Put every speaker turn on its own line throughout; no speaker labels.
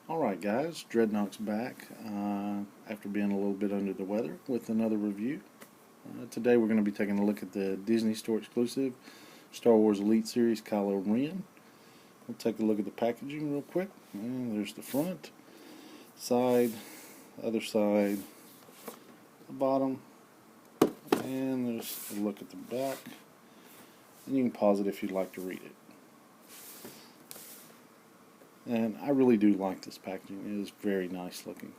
Alright guys, Dreadnought's back after being a little bit under the weather with another review. Today we're going to be taking a look at the Disney Store exclusive Star Wars Elite Series Kylo Ren. We'll take a look at the packaging real quick. And there's the front, side, other side, the bottom, and there's a look at the back. And you can pause it if you'd like to read it. And I really do like this packaging. It is very nice looking.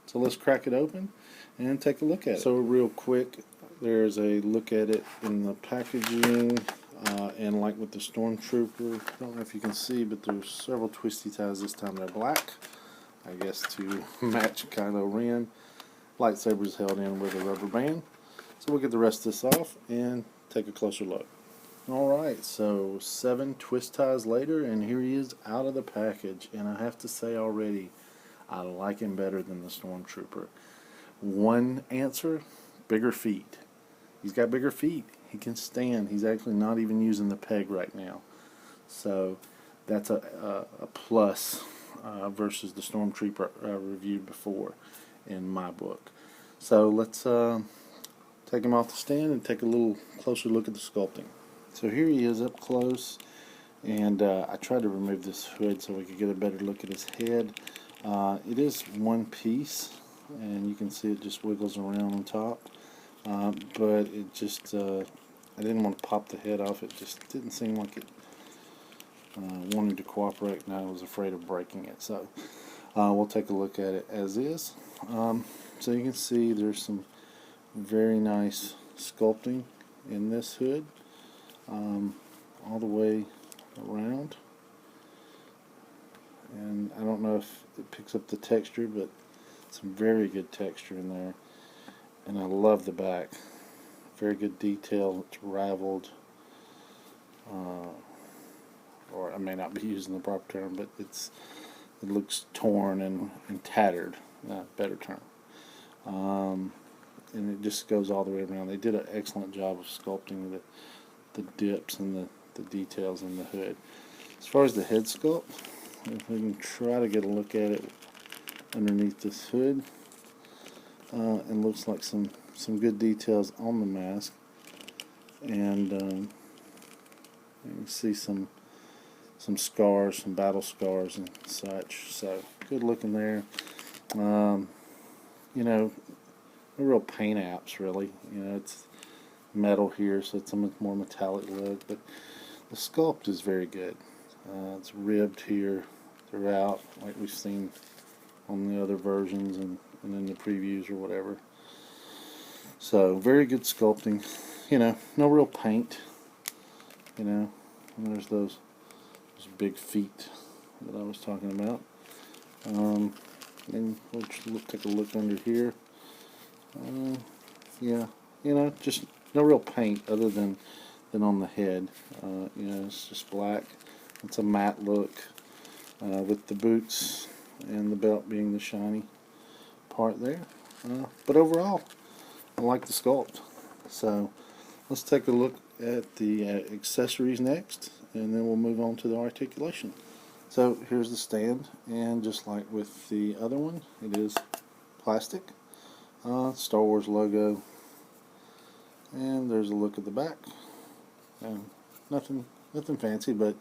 So let's crack it open and take a look at it. So real quick, there's a look at it in the packaging, and like with the Stormtrooper, I don't know if you can see, but there's several twisty ties. This time they're black, I guess to match Kylo Ren. Lightsaber's held in with a rubber band. So we'll get the rest of this off and take a closer look. Alright, so 7 twist ties later, and here he is out of the package. And I have to say already, I like him better than the Stormtrooper. One answer, bigger feet. He's got bigger feet. He can stand. He's actually not even using the peg right now. So that's a plus versus the Stormtrooper reviewed before in my book. So let's take him off the stand and take a little closer look at the sculpting. So here he is up close, and I tried to remove this hood so we could get a better look at his head. It is one piece, and you can see it just wiggles around on top, but it just, I didn't want to pop the head off. It just didn't seem like it wanted to cooperate, and I was afraid of breaking it. So we'll take a look at it as is. So you can see there's some very nice sculpting in this hood. All the way around, and I don't know if it picks up the texture, but some very good texture in there. And I love the back, very good detail. It's raveled, or I may not be using the proper term, but it looks torn and tattered, better term. And it just goes all the way around. They did an excellent job of sculpting the dips and the details in the hood. As far as the head sculpt, if we can try to get a look at it underneath this hood, and looks like some good details on the mask, and you can see some scars, some battle scars and such. So good looking there. You know, no real paint apps really. You know, it's metal here, so it's a much more metallic look, but the sculpt is very good. It's ribbed here throughout, like we've seen on the other versions and in the previews or whatever. So very good sculpting. You know, no real paint. You know, and there's those big feet that I was talking about. And we'll take a look under here. Yeah, you know, just no real paint other than on the head. You know, it's just black. It's a matte look, with the boots and the belt being the shiny part there. But overall, I like the sculpt. So let's take a look at the accessories next, and then we'll move on to the articulation. So here's the stand, and just like with the other one, it is plastic. Star Wars logo, and there's a look at the back. And nothing fancy, but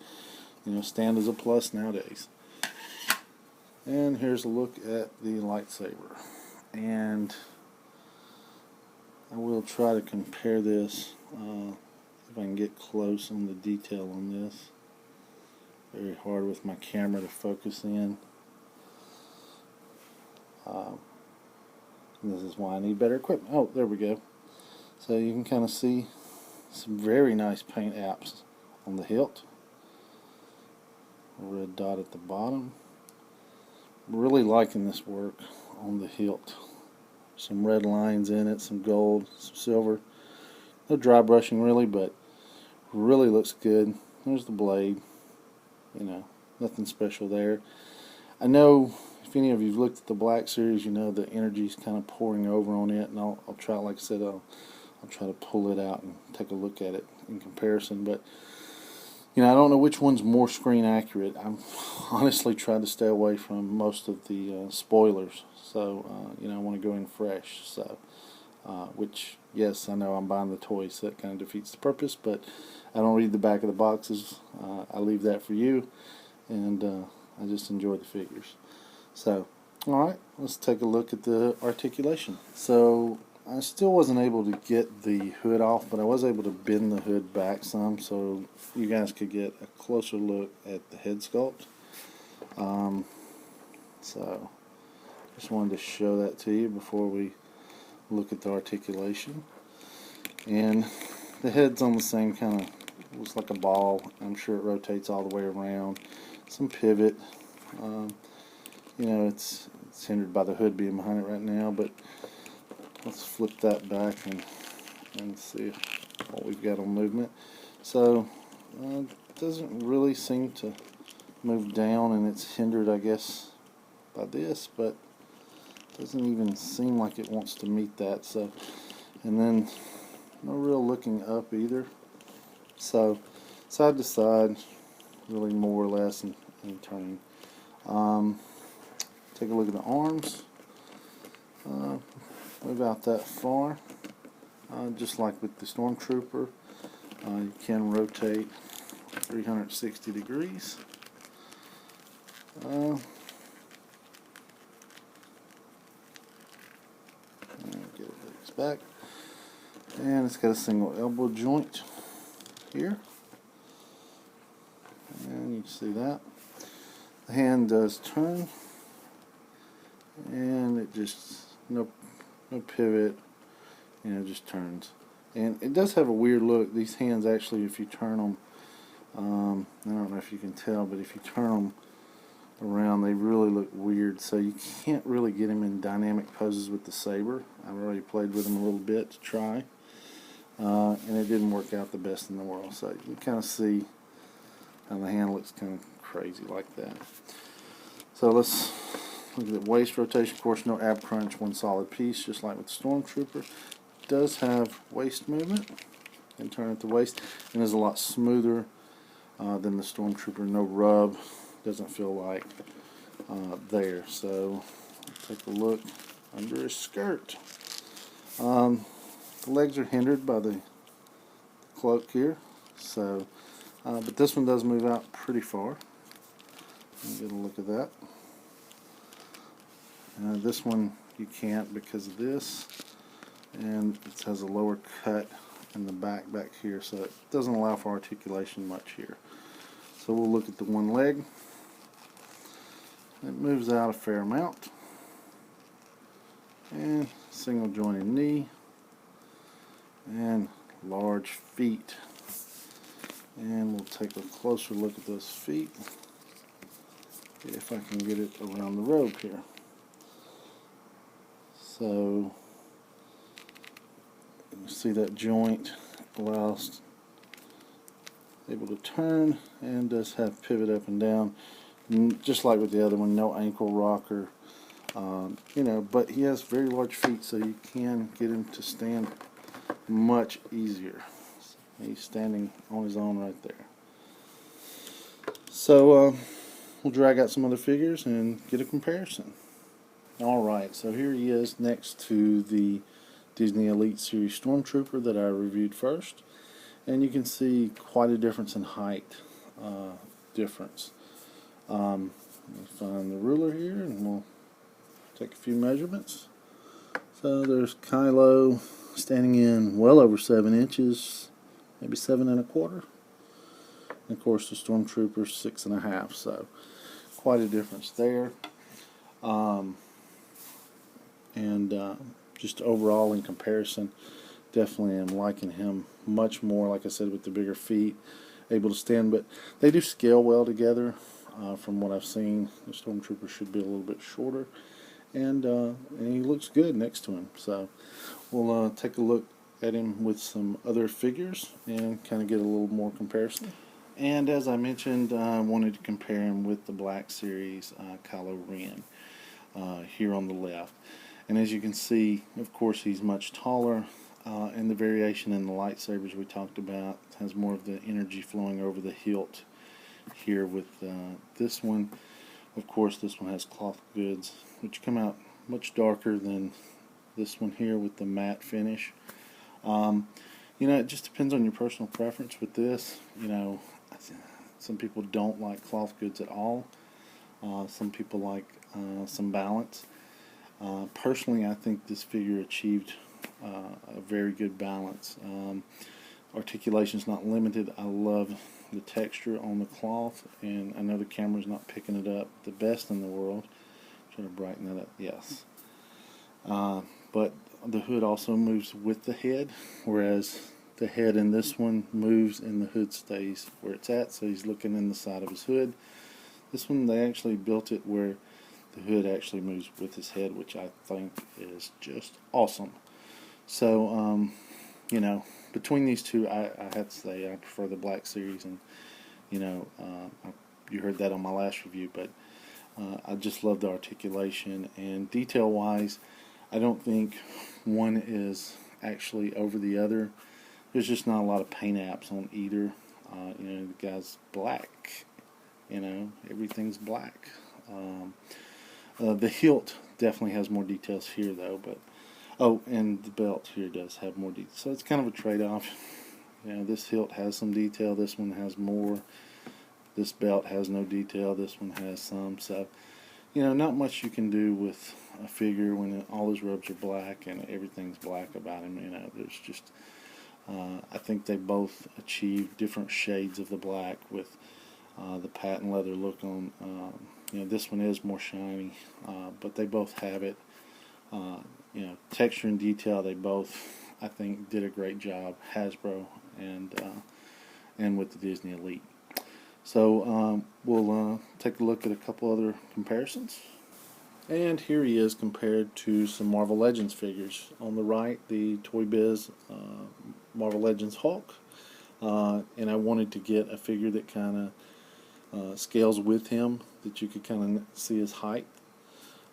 you know, stand is a plus nowadays. And here's a look at the lightsaber, and I will try to compare this, if I can get close on the detail on this. Very hard with my camera to focus in. This is why I need better equipment. Oh, there we go. So you can kind of see some very nice paint apps on the hilt. A red dot at the bottom. Really liking this work on the hilt. Some red lines in it, some gold, some silver. No dry brushing really, but really looks good. There's the blade. You know, nothing special there. I know if any of you've looked at the Black Series, you know the energy's kind of pouring over on it, and I'll try, like I said, I'll try to pull it out and take a look at it in comparison. But I don't know which one's more screen accurate. I'm honestly trying to stay away from most of the spoilers. So, I want to go in fresh. So, which, yes, I know I'm buying the toys, so that kind of defeats the purpose, but I don't read the back of the boxes. I leave that for you, and I just enjoy the figures. So, alright, let's take a look at the articulation. So, I still wasn't able to get the hood off, but I was able to bend the hood back some so you guys could get a closer look at the head sculpt. So, just wanted to show that to you before we look at the articulation. And the head's on the same kind of, looks like a ball. I'm sure it rotates all the way around. Some pivot. It's hindered by the hood being behind it right now, but let's flip that back and see what we've got on movement. So it doesn't really seem to move down, and it's hindered, I guess, by this, but it doesn't even seem like it wants to meet that. So, and then no real looking up either. So side to side, really more or less, and turning. Take a look at the arms. About that far. Just like with the Stormtrooper, you can rotate 360 degrees. Get it back. And it's got a single elbow joint here. And you can see that. The hand does turn. And it just, no pivot, just turns. And it does have a weird look. These hands actually, if you turn them, I don't know if you can tell, but if you turn them around, they really look weird. So you can't really get them in dynamic poses with the saber. I've already played with them a little bit to try, and it didn't work out the best in the world. So you can kind of see how the hand looks kind of crazy like that. So let's look at the waist rotation. Of course, no ab crunch, one solid piece, just like with the Stormtrooper. It does have waist movement, and turn at the waist, and is a lot smoother than the Stormtrooper. No rub, doesn't feel like there. So take a look under his skirt. The legs are hindered by the cloak here, so but this one does move out pretty far. Get a look at that. This one you can't because of this, and it has a lower cut in the back here, so it doesn't allow for articulation much here. So we'll look at the one leg. It moves out a fair amount, and single jointed knee, and large feet. And we'll take a closer look at those feet, if I can get it around the robe here. So you see that joint allows able to turn, and does have pivot up and down, just like with the other one. No ankle rocker, but he has very large feet, so you can get him to stand much easier. He's standing on his own right there. So we'll drag out some other figures and get a comparison. Alright, so here he is next to the Disney Elite Series Stormtrooper that I reviewed first. And you can see quite a difference in height difference. We'll find the ruler here, and we'll take a few measurements. So there's Kylo standing in well over 7 inches, maybe 7 1/4. And of course the Stormtrooper 6 1/2, so quite a difference there. Just overall in comparison, definitely am liking him much more, like I said, with the bigger feet, able to stand, but they do scale well together. From what I've seen, the Stormtrooper should be a little bit shorter, and he looks good next to him. So we'll take a look at him with some other figures and kind of get a little more comparison. And as I mentioned, I wanted to compare him with the Black Series Kylo Ren here on the left. And as you can see, of course, he's much taller. and the variation in the lightsabers we talked about. It has more of the energy flowing over the hilt here with this one. Of course, this one has cloth goods, which come out much darker than this one here with the matte finish. You know, it just depends on your personal preference with this. You know, some people don't like cloth goods at all. Some people like some balance. Personally, I think this figure achieved a very good balance. Articulation is not limited. I love the texture on the cloth, and I know the camera's not picking it up the best in the world. Try to brighten that up. Yes. But the hood also moves with the head, whereas the head in this one moves and the hood stays where it's at, so he's looking in the side of his hood. This one, they actually built it where the hood actually moves with his head, which I think is just awesome. So, you know, between these two, I have to say I prefer the Black Series, and, you know, you heard that on my last review, but I just love the articulation, and detail-wise, I don't think one is actually over the other. There's just not a lot of paint apps on either. You know, the guy's black. You know, everything's black. The hilt definitely has more details here, though. But oh, and the belt here does have more detail. So it's kind of a trade-off. You know, this hilt has some detail. This one has more. This belt has no detail. This one has some. So, you know, not much you can do with a figure when all his robes are black and everything's black about him. You know, there's just, I think they both achieve different shades of the black with the patent leather look on. You know, this one is more shiny, but they both have it. You know, texture and detail, they both, I think, did a great job. Hasbro and with the Disney Elite. So we'll take a look at a couple other comparisons. And here he is compared to some Marvel Legends figures. On the right, the Toy Biz Marvel Legends Hulk. And I wanted to get a figure that kind of scales with him, that you could kind of see his height.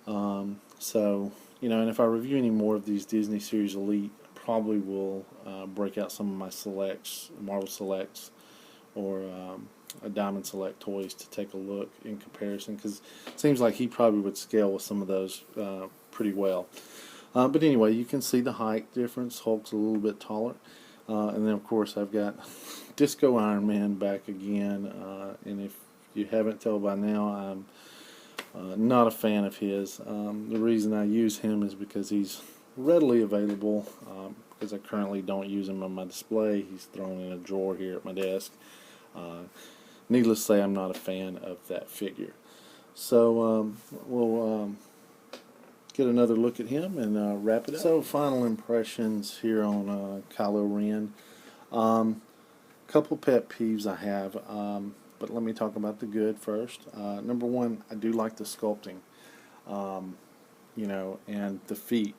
So, you know, and if I review any more of these Disney Series Elite, I probably will break out some of my selects, Marvel Selects, or a Diamond Select toys to take a look in comparison, because it seems like he probably would scale with some of those pretty well. But anyway, you can see the height difference. Hulk's a little bit taller. And then, of course, I've got Disco Iron Man back again. And if you haven't told by now, I'm not a fan of his. The reason I use him is because he's readily available, because I currently don't use him on my display. He's thrown in a drawer here at my desk. Needless to say, I'm not a fan of that figure. So we'll get another look at him and wrap it up. So final impressions here on Kylo Ren. Couple pet peeves I have, but let me talk about the good first. Number one, I do like the sculpting. You know, and the feet,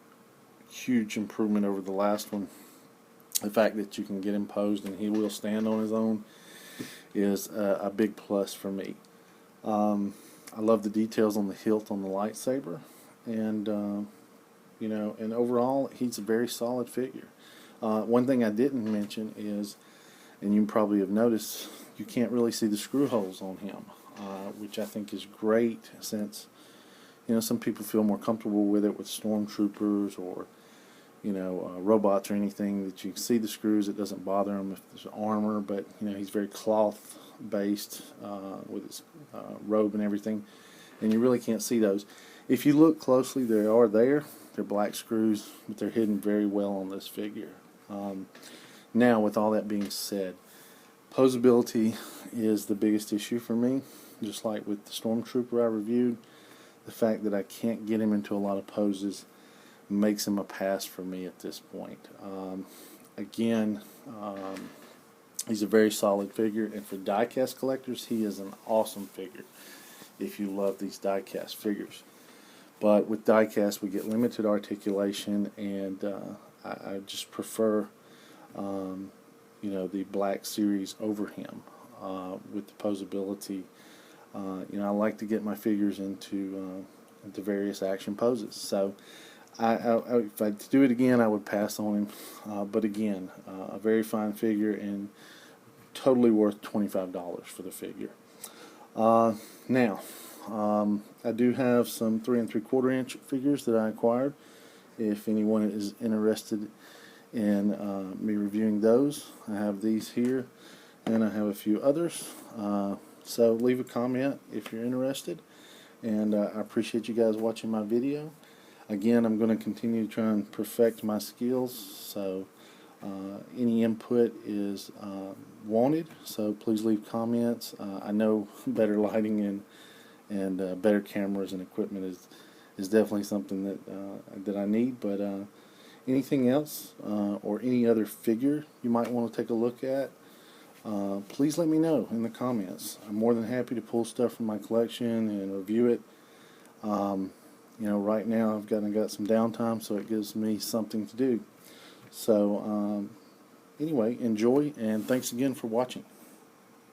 huge improvement over the last one. The fact that you can get him posed and he will stand on his own is a big plus for me. I love the details on the hilt on the lightsaber, and you know, and overall he's a very solid figure. One thing I didn't mention is, and you probably have noticed, you can't really see the screw holes on him, which I think is great, since, you know, some people feel more comfortable with it with stormtroopers or, you know, robots or anything, that you can see the screws. It doesn't bother them if there's armor, but, you know, he's very cloth based with his robe and everything, and you really can't see those. If you look closely, they are there. They're black screws, but they're hidden very well on this figure. Now, with all that being said, posability is the biggest issue for me. Just like with the Stormtrooper I reviewed, the fact that I can't get him into a lot of poses makes him a pass for me at this point. Again, he's a very solid figure, and for die-cast collectors, he is an awesome figure if you love these die-cast figures. But with die-cast, we get limited articulation, and I just prefer, you know, the Black Series over him with the posability. You know, I like to get my figures into various action poses. So if I do it again, I would pass on him. But again, a very fine figure and totally worth $25 for the figure. Now, I do have some 3 3/4 inch figures that I acquired. If anyone is interested in me reviewing those, I have these here, and I have a few others. So leave a comment if you're interested, and I appreciate you guys watching my video. Again, I'm going to continue to try and perfect my skills, so any input is wanted, so please leave comments. I know better lighting and better cameras and equipment is definitely something that I need, but anything else or any other figure you might want to take a look at, please let me know in the comments. I'm more than happy to pull stuff from my collection and review it. You know, right now I've got some downtime, so it gives me something to do. So anyway, enjoy, and thanks again for watching.